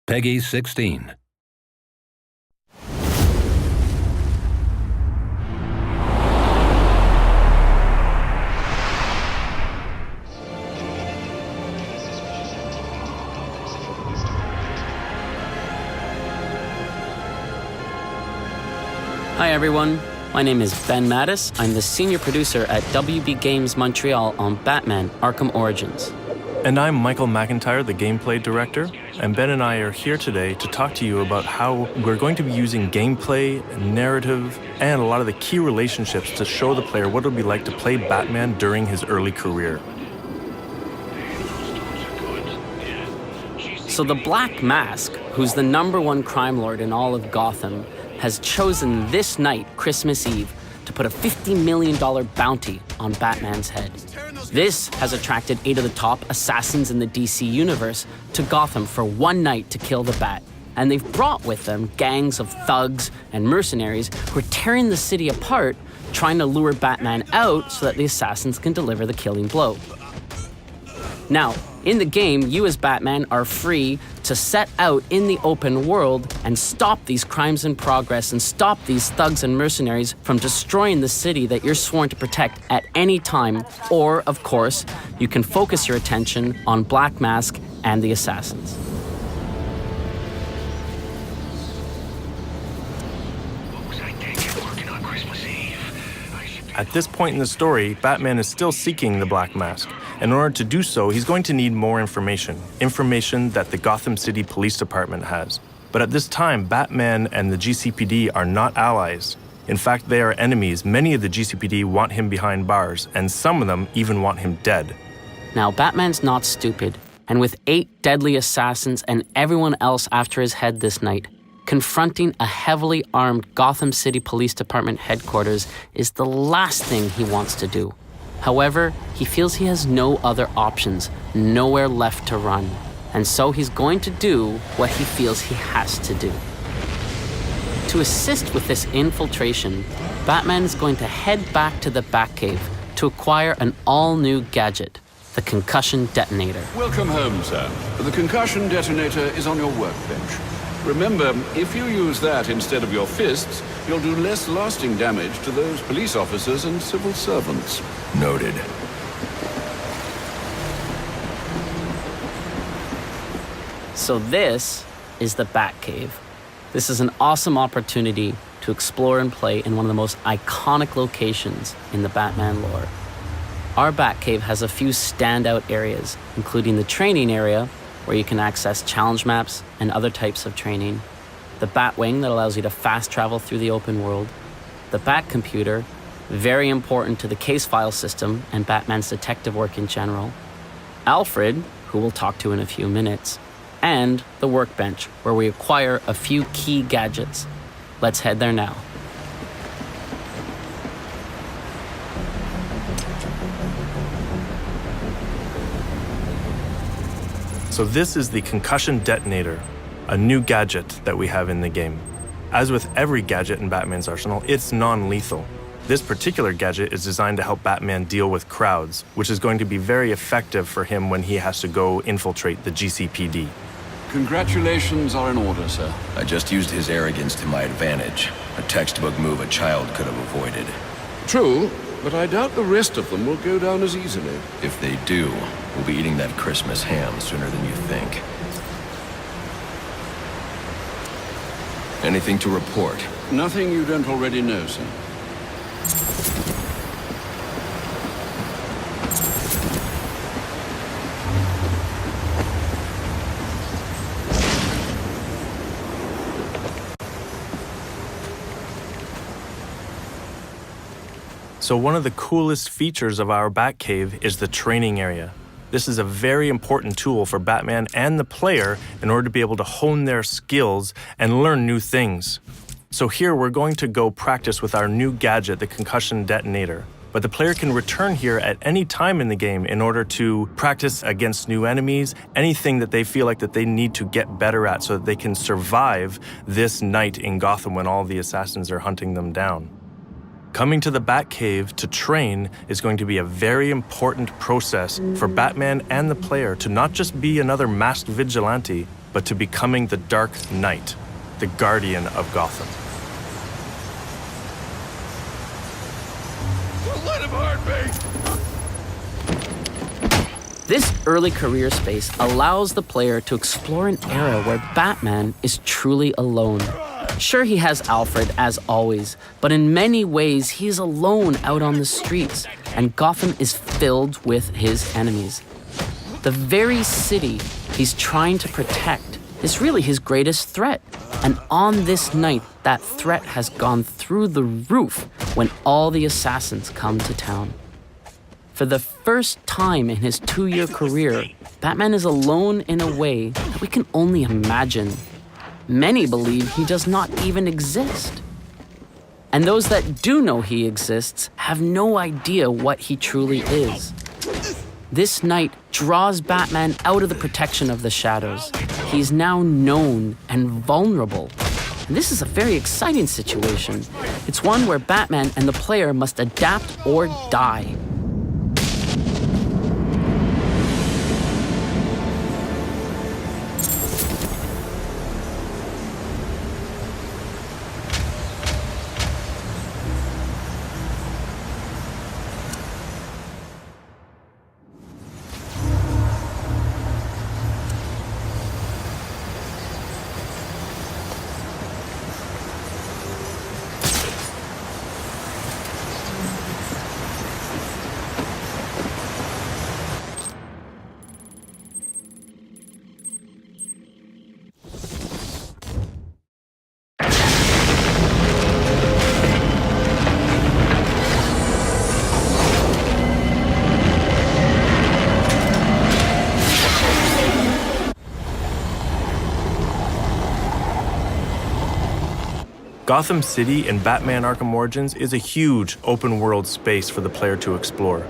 Peggy 16. Hi everyone, my name is Ben Mattis. I'm the senior producer at WB Games Montreal on Batman: Arkham Origins. And I'm Michael McIntyre, the gameplay director, and Ben and I are here today to talk to you about how we're going to be using gameplay, narrative, and a lot of the key relationships to show the player what it would be like to play Batman during his early career. So the Black Mask, who's the #1 crime lord in all of Gotham, has chosen this night, Christmas Eve, to put a $50 million bounty on Batman's head. This has attracted 8 of the top assassins in the DC universe to Gotham for one night to kill the Bat. And they've brought with them gangs of thugs and mercenaries who are tearing the city apart, trying to lure Batman out so that the assassins can deliver the killing blow. Now, in the game, you as Batman are free to set out in the open world and stop these crimes in progress and stop these thugs and mercenaries from destroying the city that you're sworn to protect at any time. Or, of course, you can focus your attention on Black Mask and the assassins. At this point in the story, Batman is still seeking the Black Mask. In order to do so, he's going to need more information that the Gotham City Police Department has. But at this time, Batman and the GCPD are not allies. In fact, they are enemies. Many of the GCPD want him behind bars, and some of them even want him dead. Now, Batman's not stupid, and with 8 deadly assassins and everyone else after his head this night, confronting a heavily armed Gotham City Police Department headquarters is the last thing he wants to do. However, he feels he has no other options, nowhere left to run. And so he's going to do what he feels he has to do. To assist with this infiltration, Batman is going to head back to the Batcave to acquire an all-new gadget, the concussion detonator. Welcome home, sir. The concussion detonator is on your workbench. Remember, if you use that instead of your fists, you'll do less lasting damage to those police officers and civil servants. Noted. So this is the Batcave. This is an awesome opportunity to explore and play in one of the most iconic locations in the Batman lore. Our Batcave has a few standout areas, including the training area, where you can access challenge maps and other types of training, the Batwing that allows you to fast travel through the open world, the Bat Computer, very important to the case file system and Batman's detective work in general, Alfred, who we'll talk to in a few minutes, and the Workbench, where we acquire a few key gadgets. Let's head there now. So this is the concussion detonator, a new gadget that we have in the game. As with every gadget in Batman's arsenal, it's non-lethal. This particular gadget is designed to help Batman deal with crowds, which is going to be very effective for him when he has to go infiltrate the GCPD. Congratulations are in order, sir. I just used his arrogance to my advantage. A textbook move a child could have avoided. True, but I doubt the rest of them will go down as easily. If they do, we'll be eating that Christmas ham sooner than you think. Anything to report? Nothing you don't already know, sir. So one of the coolest features of our Batcave is the training area. This is a very important tool for Batman and the player in order to be able to hone their skills and learn new things. So here we're going to go practice with our new gadget, the concussion detonator. But the player can return here at any time in the game in order to practice against new enemies, anything that they feel like that they need to get better at so that they can survive this night in Gotham when all the assassins are hunting them down. Coming to the Batcave to train is going to be a very important process for Batman and the player to not just be another masked vigilante, but to becoming the Dark Knight, the guardian of Gotham. Let him hurt me! This early career space allows the player to explore an era where Batman is truly alone. Sure, he has Alfred, as always, but in many ways, he's alone out on the streets, and Gotham is filled with his enemies. The very city he's trying to protect is really his greatest threat. And on this night, that threat has gone through the roof when all the assassins come to town. For the first time in his 2-year career, Batman is alone in a way that we can only imagine. Many believe he does not even exist. And those that do know he exists have no idea what he truly is. This night draws Batman out of the protection of the shadows. He's now known and vulnerable. And this is a very exciting situation. It's one where Batman and the player must adapt or die. Gotham City in Batman Arkham Origins is a huge open-world space for the player to explore.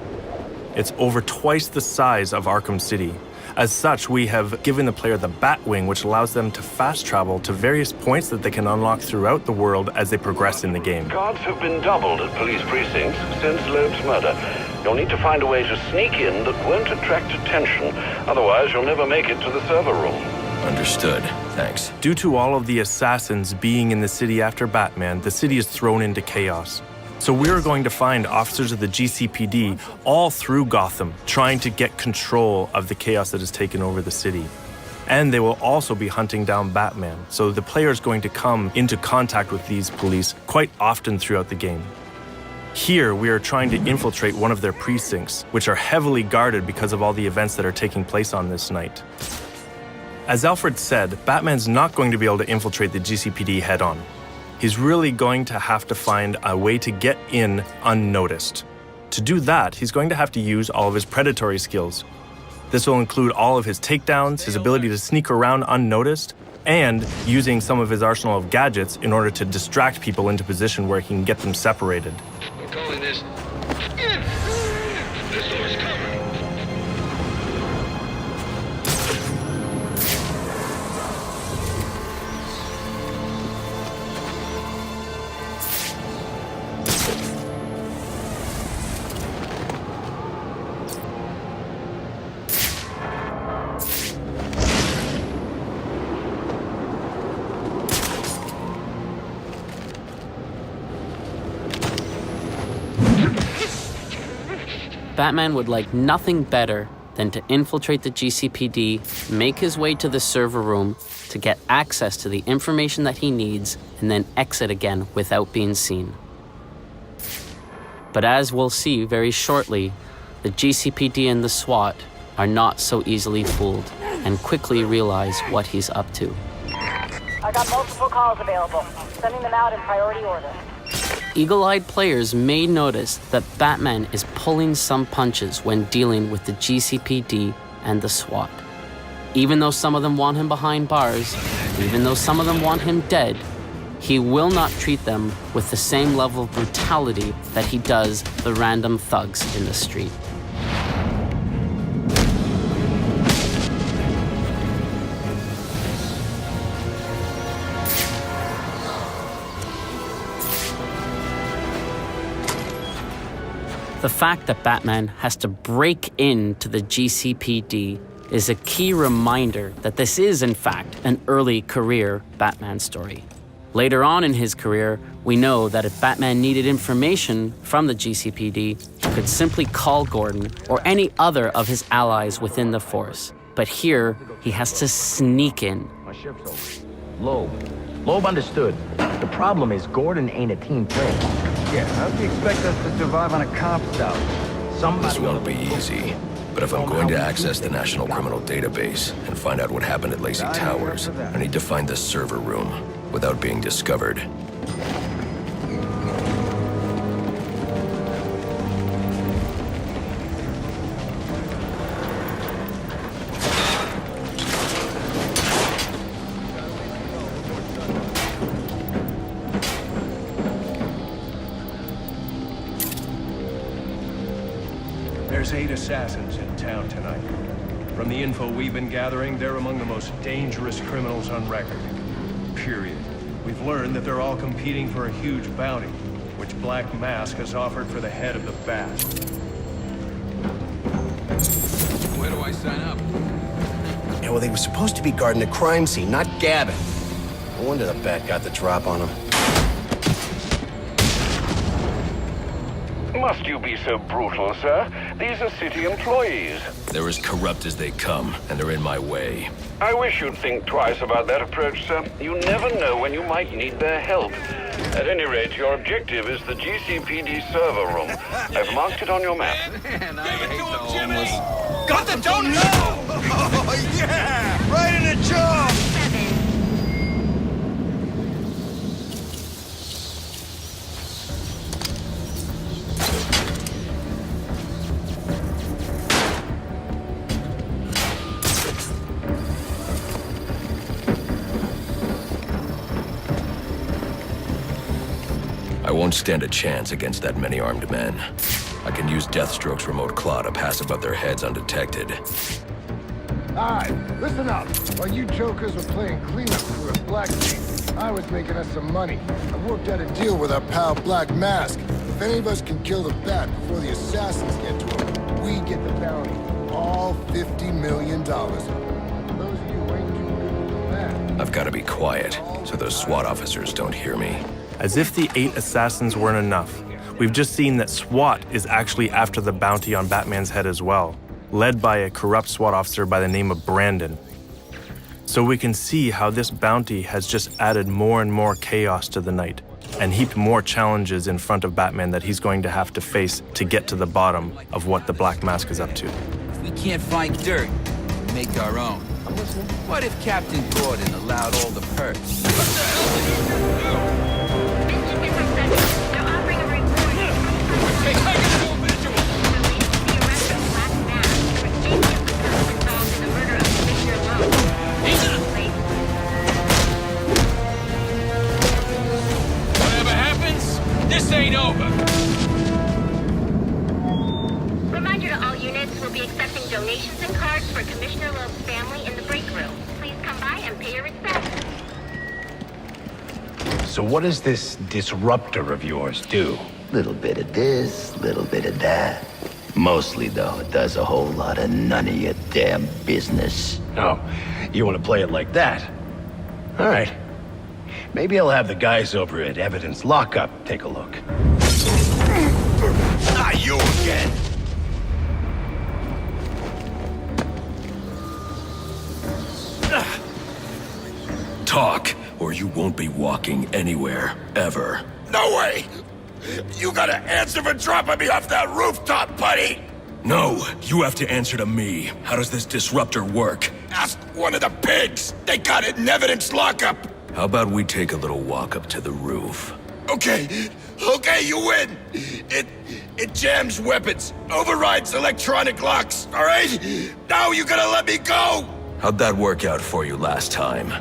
It's over twice the size of Arkham City. As such, we have given the player the Batwing, which allows them to fast travel to various points that they can unlock throughout the world as they progress in the game. Guards have been doubled at police precincts since Loeb's murder. You'll need to find a way to sneak in that won't attract attention. Otherwise, you'll never make it to the server room. Understood. Thanks. Due to all of the assassins being in the city after Batman, the city is thrown into chaos. So we're going to find officers of the GCPD all through Gotham, trying to get control of the chaos that has taken over the city. And they will also be hunting down Batman, so the player is going to come into contact with these police quite often throughout the game. Here, we are trying to infiltrate one of their precincts, which are heavily guarded because of all the events that are taking place on this night. As Alfred said, Batman's not going to be able to infiltrate the GCPD head-on. He's really going to have to find a way to get in unnoticed. To do that, he's going to have to use all of his predatory skills. This will include all of his takedowns, his ability to sneak around unnoticed, and using some of his arsenal of gadgets in order to distract people into position where he can get them separated. We're calling this... This door's covered. Batman would like nothing better than to infiltrate the GCPD, make his way to the server room to get access to the information that he needs, and then exit again without being seen. But as we'll see very shortly, the GCPD and the SWAT are not so easily fooled and quickly realize what he's up to. I got multiple calls available. Sending them out in priority order. Eagle-eyed players may notice that Batman is pulling some punches when dealing with the GCPD and the SWAT. Even though some of them want him behind bars, even though some of them want him dead, he will not treat them with the same level of brutality that he does the random thugs in the street. The fact that Batman has to break into the GCPD is a key reminder that this is, in fact, an early career Batman story. Later on in his career, we know that if Batman needed information from the GCPD, he could simply call Gordon or any other of his allies within the force. But here, he has to sneak in. My shift's over. Loeb understood. The problem is Gordon ain't a team player. Yeah, how do you expect us to survive on a cop's out? This won't be easy. But if I'm going to access the National Criminal Database and find out what happened at Lacey Towers, I need to find the server room without being discovered. There's 8 assassins in town tonight. From the info we've been gathering, they're among the most dangerous criminals on record. Period. We've learned that they're all competing for a huge bounty, which Black Mask has offered for the head of the Bat. Where do I sign up? Yeah, well, they were supposed to be guarding the crime scene, not Gavin. No wonder the Bat got the drop on him. Must you be so brutal, sir? These are city employees. They're as corrupt as they come, and they're in my way. I wish you'd think twice about that approach, sir. You never know when you might need their help. At any rate, your objective is the GCPD server room. I've marked it on your map. Man, I hate the homeless. Got the donut! Oh, yeah! Right in the jaw! I won't stand a chance against that many armed men. I can use Deathstroke's remote claw to pass above their heads undetected. Alright, listen up. While you jokers were playing cleanup crew at Blackgate, I was making us some money. I worked out a deal with our pal Black Mask. If any of us can kill the Bat before the assassins get to him, we get the bounty. All $50 million. Those of you who ain't too good with the Bat. I've got to be quiet, so those SWAT officers don't hear me. As if the 8 assassins weren't enough, we've just seen that SWAT is actually after the bounty on Batman's head as well, led by a corrupt SWAT officer by the name of Brandon. So we can see how this bounty has just added more and more chaos to the night, and heaped more challenges in front of Batman that he's going to have to face to get to the bottom of what the Black Mask is up to. If we can't find dirt, we make our own. What if Captain Gordon allowed all the perks? What the hell did you do? They're offering a reward. Hey, I can do a visual! The arrest of Black Mask for any of the persons involved in the murder of Commissioner Loeb. Whatever happens, this ain't over. Reminder to all units, we'll be accepting donations and cards for Commissioner Loeb's family in the break room. Please come by and pay your respects. So what does this disruptor of yours do? Little bit of this, little bit of that. Mostly, though, it does a whole lot of none of your damn business. Oh, you want to play it like that? All right. Maybe I'll have the guys over at Evidence Lockup take a look. Ah, you again! Talk, or you won't be walking anywhere, ever. No way! You gotta answer for dropping me off that rooftop, buddy! No, you have to answer to me. How does this disruptor work? Ask one of the pigs! They got it in Evidence Lockup! How about we take a little walk up to the roof? Okay, you win! It jams weapons, overrides electronic locks, alright? Now you gotta let me go! How'd that work out for you last time?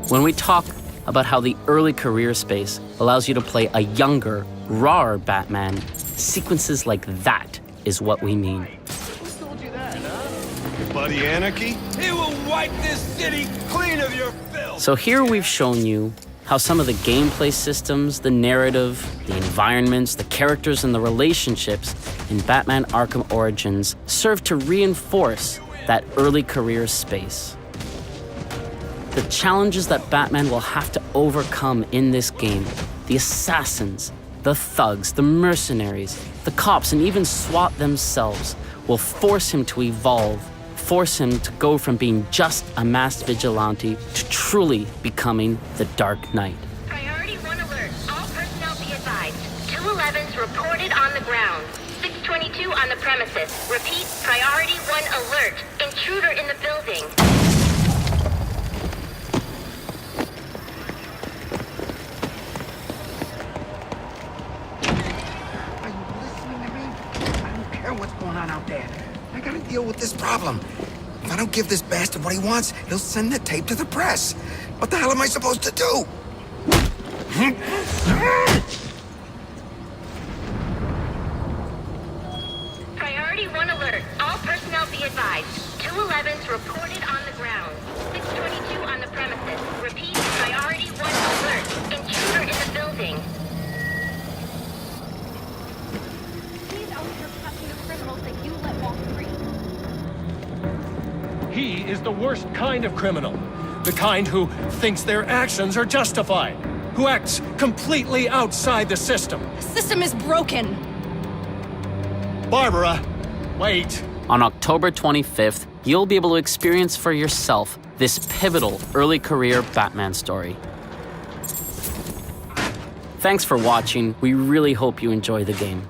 When we talk about how the early career space allows you to play a younger, rawer Batman, sequences like that is what we mean. Who told you that, huh? Your buddy Anarchy? He will wipe this city clean of your filth! So here we've shown you how some of the gameplay systems, the narrative, the environments, the characters, and the relationships in Batman Arkham Origins serve to reinforce that early career space. The challenges that Batman will have to overcome in this game, the assassins, the thugs, the mercenaries, the cops, and even SWAT themselves will force him to evolve, force him to go from being just a masked vigilante to truly becoming the Dark Knight. Priority 1 alert. All personnel be advised. 211's reported on the ground. 622 on the premises. Repeat, priority 1 alert. Intruder in the building. Are you listening to me? I don't care what's going on out there. I gotta deal with this problem. If I don't give this bastard what he wants, he'll send the tape to the press. What the hell am I supposed to do? Priority 1 alert. All personnel be advised. 211's reported on the ground. 622 on the premises. Repeat, priority 1 alert. Intruder in the building. He's out here catching the criminals that you let walk free. He is the worst kind of criminal. The kind who thinks their actions are justified. Who acts completely outside the system. The system is broken. Barbara, wait. On October 25th, you'll be able to experience for yourself this pivotal early career Batman story. Thanks for watching. We really hope you enjoy the game.